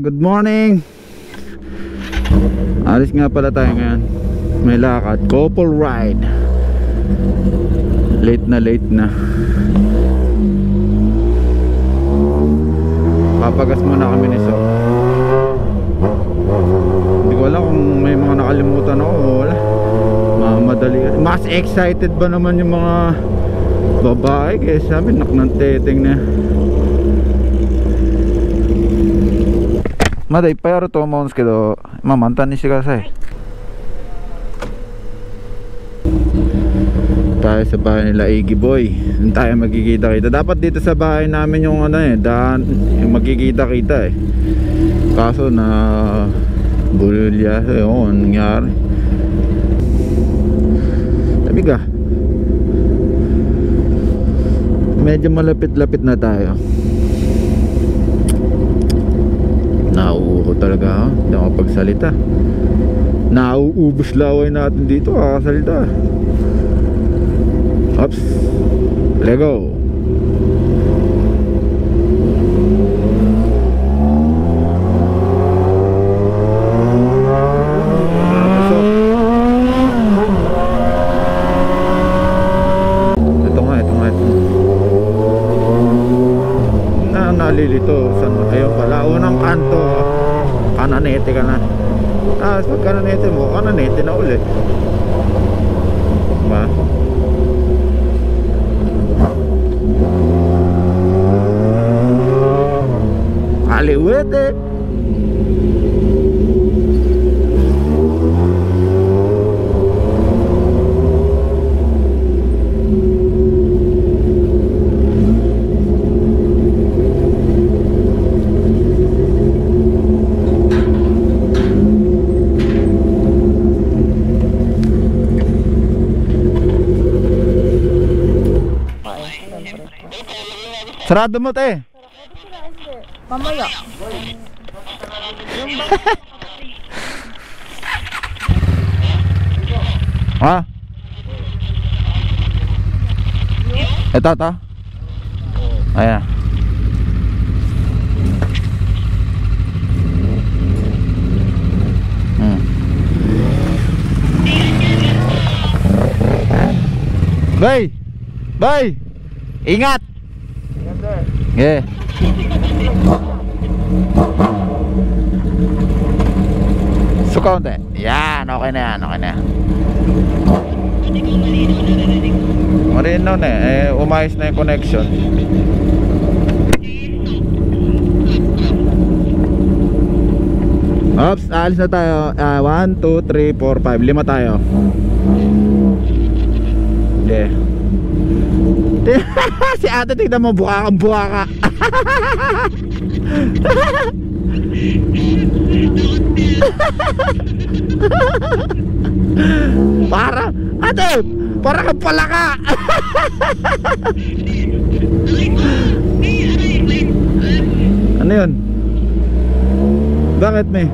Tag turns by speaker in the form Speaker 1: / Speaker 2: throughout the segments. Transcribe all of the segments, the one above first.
Speaker 1: Good morning. Alis nga pala tayo ngayon. May lakad, couple ride. Late na. Papagas muna kami ni So. Hindi ko alam kung may mga nakalimutan ako o wala. Madali. Mas excited ba naman yung mga babae kaysa sabi ng teteng na.まだいっぱいあると思うんですけど、まあ満タンにしてください。Tayo sa bahay nila Iggy Boy. Doon tayo magkikita-kita. Dapat dito sa bahay namin yung ano daan, yung magkikita-kita Kaso na bulya yun, nangyari. Lamig medyo malapit-lapit na tayo. Nauuho talaga hindi ako pagsalita. Nauubos laway natin dito kakasalita. Oops. Let's go. Nalilito ayun pala, unang kanto kananete ka na. Pag kananete mo, kananete na ulit, diba? Aliwete. Sarado mo te.
Speaker 2: Mamaya.
Speaker 1: Ha? Ito. Ayan. Bay. Ingat. Yeah. Suka konti. Yan, okay na yan. Marino na umayos na yung connection. Oops, alis na tayo. 1, 2, 3, 4, 5 5 tayo. Yeah. Si ate, tignan mo, buka ka. Para kang palaka. Ano yun? Bakit may?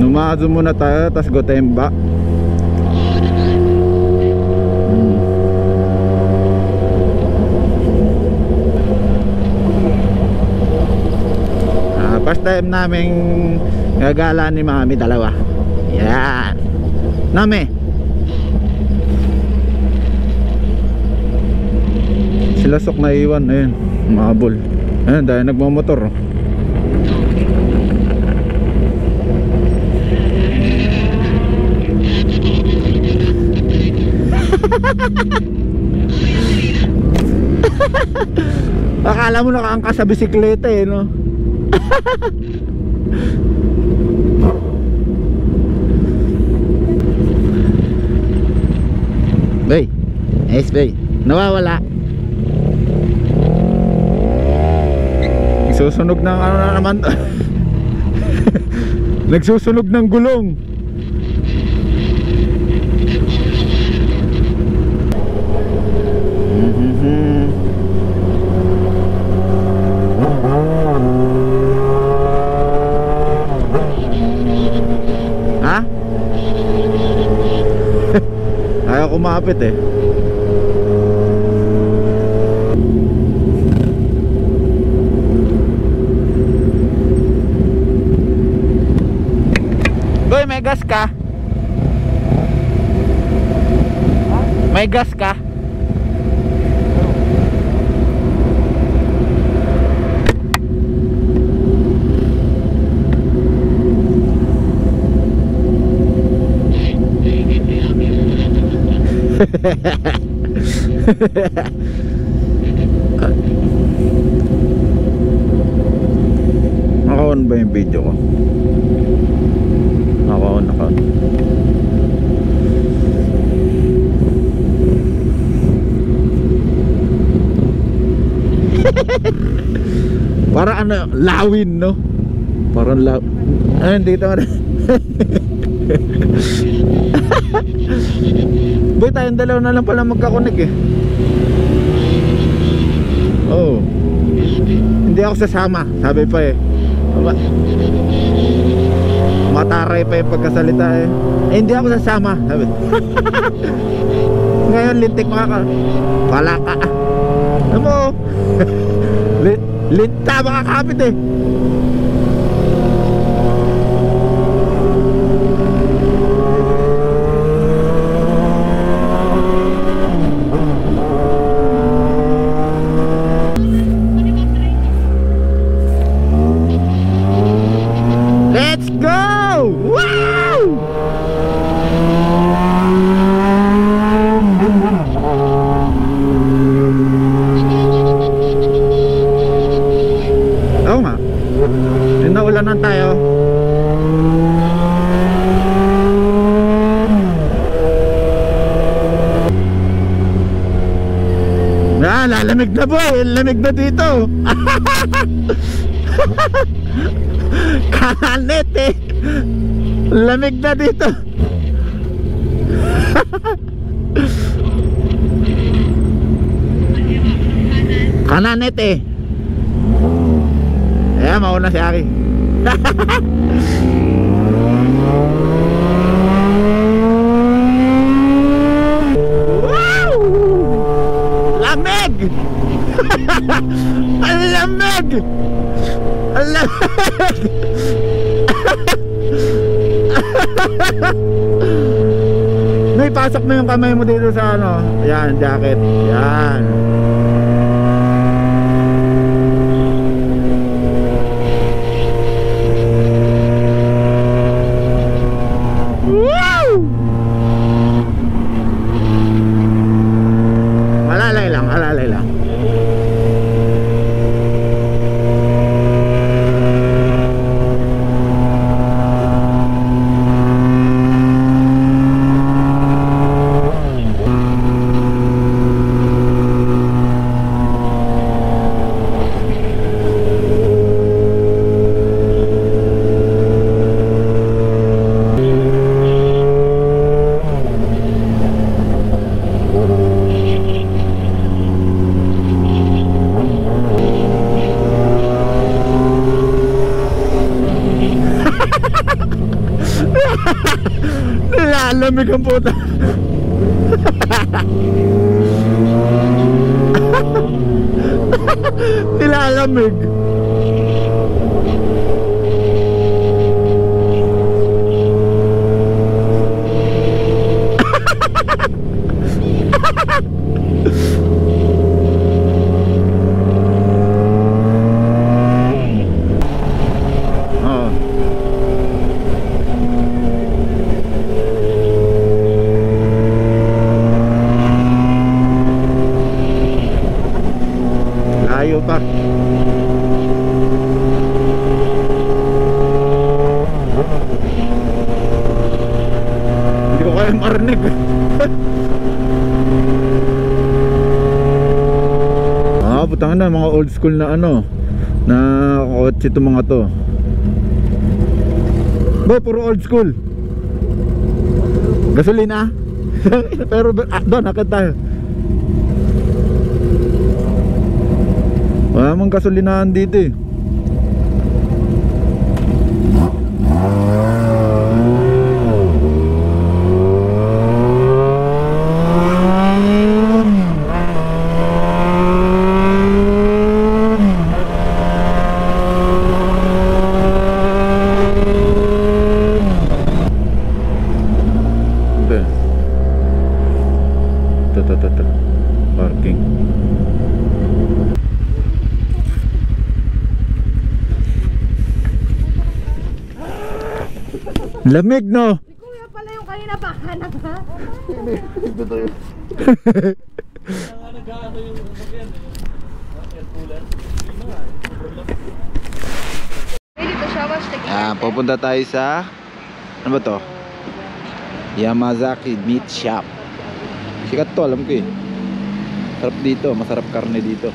Speaker 1: Numazo muna tayo, tas Gotemba. First time namin gagala ni Mami, dalawa. Yan. Nami. Sila sok na iwan. Ayun, mahabol. Ayun, dahil nagmamotor. Oh. Akala mo nakaangkas sa bisikleta eh, no? Bay, nice bay. Nawawala. Nagsusunog ng ano na naman. Nagsusunog ng gulong. Ha? Ayaw kumapit eh. Boy, may gas ka? May gas ka? Naka-on ba yung video ko? Naka-on. Parang ano, lawin, no? Parang ayun, dito ka na. Boy, tayong dalawa na lang pala magkakonek eh. Oh, hindi ako sasama, sabi pa eh. Mataray pa yung pagkasalita eh. Hindi ako sasama, sabi. Ngayon lintik makaka palaka. Ano mo? Linta makakapit eh. Let's go! Wow! Oo nga. Naulanan tayo. Lalamig na boy, lamig na dito. Kanet eh. Lamig na dito. Kananet eh. Ayan, mauna si Aki. Wow! Lamig! Ang lamig! Ang lamig! May pasok mo yung kamay mo dito sa ano. Yan, jacket. Yan. Wow! Alalay lang, alalay lang. Nilalamig ang puta. Nilalamig. narinig. Putang na, mga old school na ano, na kotse itong mga to. Boy, puro old school. Gasolina. Pero doon, akit tayo. Wala mong gasolinahan dito eh. Ito. Parking. Lamig no?
Speaker 2: Kuya pala yung kanina pa hanap ha? Ready to show us the
Speaker 1: Pupunta tayo sa ano ba to? Yamazaki Meat Shop. Sikat to, alam ko eh. Sarap dito, masarap karne dito.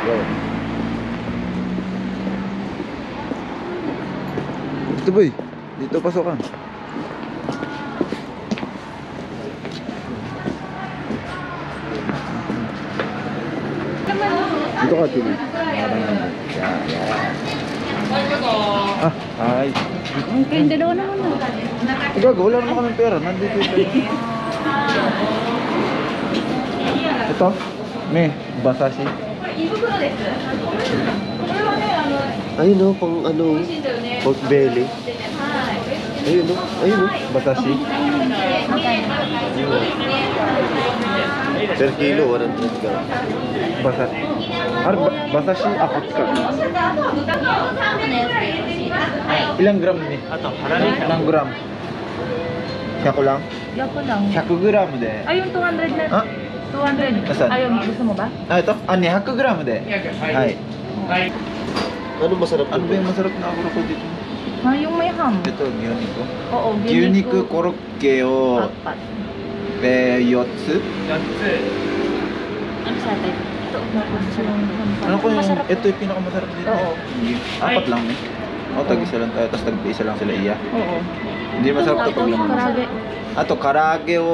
Speaker 1: Go. Dito boy, dito pasokan. Dito ka tuloy. Hi.
Speaker 2: Kayong dalawa naman na.
Speaker 1: Ikaw, wala naman kami pera. Nandito yung pera. Ito, may basashi.
Speaker 3: Ayun o, pang ano, pork belly. Ayun o,
Speaker 1: Basashi.
Speaker 3: per kilo, 100 ka.
Speaker 1: Basashi. Basashi akutsuka. Ilang gram ni? Ilang gram? 100 lang?
Speaker 2: Yapo lang.
Speaker 1: 100 gram de.
Speaker 2: Ay, yung 200 na.
Speaker 1: Ah?
Speaker 2: 200.
Speaker 1: Asan?
Speaker 2: Ayaw, gusto mo ba?
Speaker 1: Ito? 200 gram de. Hai.
Speaker 3: Ano masarap
Speaker 1: Ano ba
Speaker 3: doon?
Speaker 1: yung masarap na kuroko dito?
Speaker 2: Ha, yung may ham.
Speaker 1: Ito, gyuniku.
Speaker 2: Oo,
Speaker 1: Gyuniku korokke o
Speaker 2: Apat.
Speaker 1: 4つ?
Speaker 2: Ano sa atin? Ito, napos yung ham.
Speaker 1: Ano ko yung,
Speaker 2: Masarap.
Speaker 1: ito yung pinakamasarap dito.
Speaker 2: Oo.
Speaker 1: Apat lang eh. O, tag-isa lang tayo, tapos tag-isa lang sila iya.
Speaker 2: Oo.
Speaker 1: Hindi masarap to
Speaker 2: Ito,
Speaker 1: pag
Speaker 2: yung
Speaker 1: lang.
Speaker 2: karage.
Speaker 1: Ato, karage o...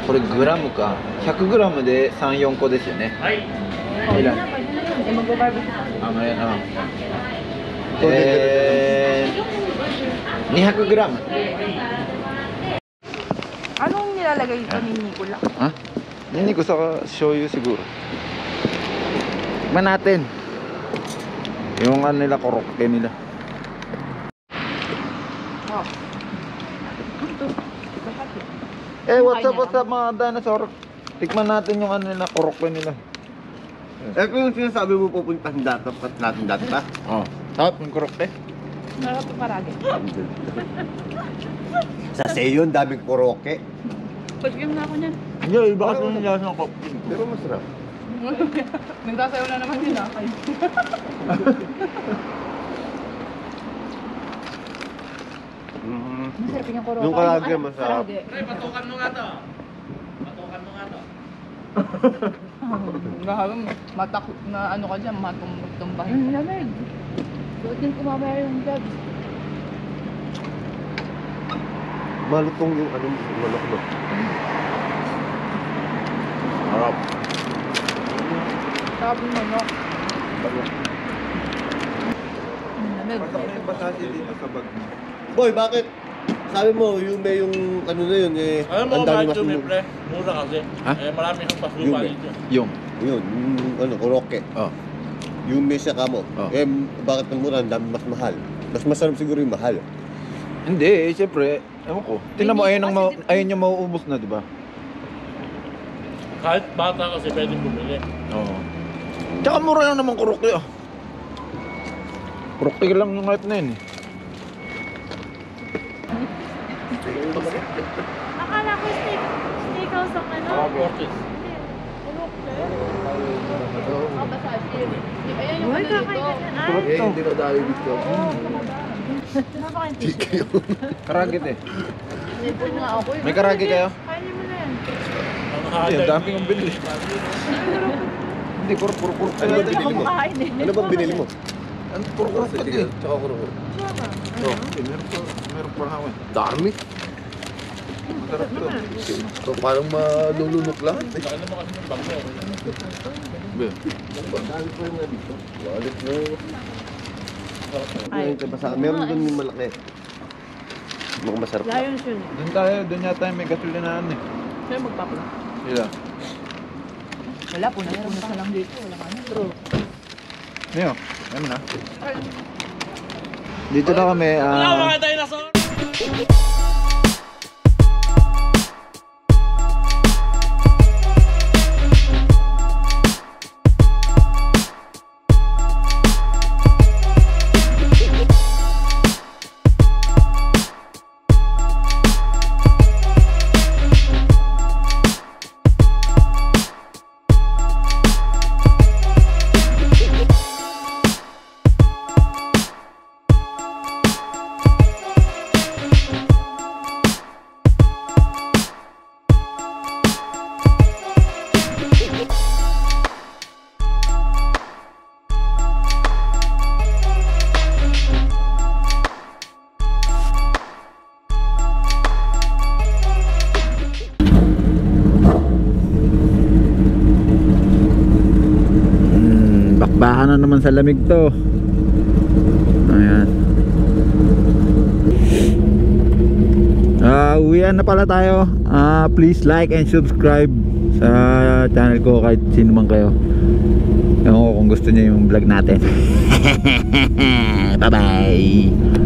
Speaker 1: これグラムか。100グラムで3、4個ですよね。
Speaker 2: Oh,
Speaker 1: Ilan?
Speaker 2: yun na, pwede na yun. Eh, mag-barbecue tayo.
Speaker 1: Ngayon,200 gram.
Speaker 2: Anong nilalagay ito ni Nicola?
Speaker 1: Ha? Hindi ko sa shoyu siguro. Tikman natin. Yung ano nila, korokke nila.
Speaker 2: Wow. Ito.
Speaker 1: What's up mga dinosaur? Tikman natin yung ano nila, korokke nila.
Speaker 3: Eh kung yung sinasabi mo pupuntahan data, pat natin data.
Speaker 1: Oh. Sarap yung korokke.
Speaker 2: Sarap yung karage.
Speaker 3: Sa Seyon, daming koroke.
Speaker 2: Pag-game na ako niyan.
Speaker 1: Hindi, iba kasi yung nila ng korokke.
Speaker 3: Pero masarap.
Speaker 2: Nagsasayaw na naman yun kayo. Masarap yung koroka.
Speaker 3: Yung karage masarap.
Speaker 2: Patukan mo nga to. Gahalang matakot na ano ka dyan, matumbahin. Ang lamig. Doon din kumamaya yung vlog.
Speaker 3: Malutong yung ano, manok mo.
Speaker 1: Sarap.
Speaker 2: Sarap yung manok. Ang lamig.
Speaker 1: Pasok na yung basashi dito sa bag mo.
Speaker 3: Boy, bakit? Sabi mo, Yume yung ano na yun eh.
Speaker 4: Alam mo
Speaker 3: ang
Speaker 4: ba
Speaker 3: dami
Speaker 4: ito,
Speaker 3: mas
Speaker 4: may pre? Mura kasi.
Speaker 1: Ha?
Speaker 4: Eh, marami kang pasupa
Speaker 3: Yume.
Speaker 4: dito.
Speaker 1: Yung.
Speaker 3: Yun, yung ano, koroke.
Speaker 1: Oh.
Speaker 3: Yume siya kamo.
Speaker 1: Oh.
Speaker 3: Eh, bakit ang mura? Ang dami mas mahal. Mas masarap siguro yung mahal.
Speaker 1: Hindi, siyempre, ewan ko. Tingnan mo, ayun yung mauubos na, di ba?
Speaker 4: Kahit bata kasi pwedeng bumili.
Speaker 1: Oo. Tsaka mura lang naman korokke ah. Korokke lang yung hype na yun eh.
Speaker 2: Akala ko steakhouse ang ano.
Speaker 4: Fortis.
Speaker 2: Ayan yung ano dito.
Speaker 3: Eh, hindi na dahil gusto.
Speaker 1: Karagit eh.
Speaker 2: Nipon nga ako.
Speaker 1: May karagi kayo?
Speaker 2: Kainin mo na yan.
Speaker 4: Ang
Speaker 1: Hindi,
Speaker 4: halag
Speaker 1: ang dami kong binili. Hindi, puro.
Speaker 3: Ano ba binili mo?
Speaker 2: Kumakain eh.
Speaker 3: Ano bang binili mo?
Speaker 1: Ano, puro
Speaker 3: Sige, tsaka kuro.
Speaker 1: Oh, meron pa ako eh.
Speaker 3: Dami.
Speaker 1: Sarap to.
Speaker 3: So, parang malulunok lahat eh.
Speaker 4: Baka naman kasi ng bangko.
Speaker 1: Be.
Speaker 3: Dami pa rin nga dito. Walit mo.
Speaker 2: Ay.
Speaker 3: Meron doon yung malaki. Mukhang masarap.
Speaker 2: Lions yun.
Speaker 1: Doon yata yung may gasolinaan eh.
Speaker 2: Sa'yo magpapala.
Speaker 1: Sila.
Speaker 2: Wala po na. Meron na lang dito. Wala ka na. True.
Speaker 1: Neo, yan na. Dito na kami.
Speaker 4: Wala mga dinosaur!
Speaker 1: Bakbakan na naman sa lamig to. Ayan. Uwian na pala tayo. Please like and subscribe sa channel ko kahit sino man kayo. Ewan ko kung gusto niyo yung vlog natin. Bye bye.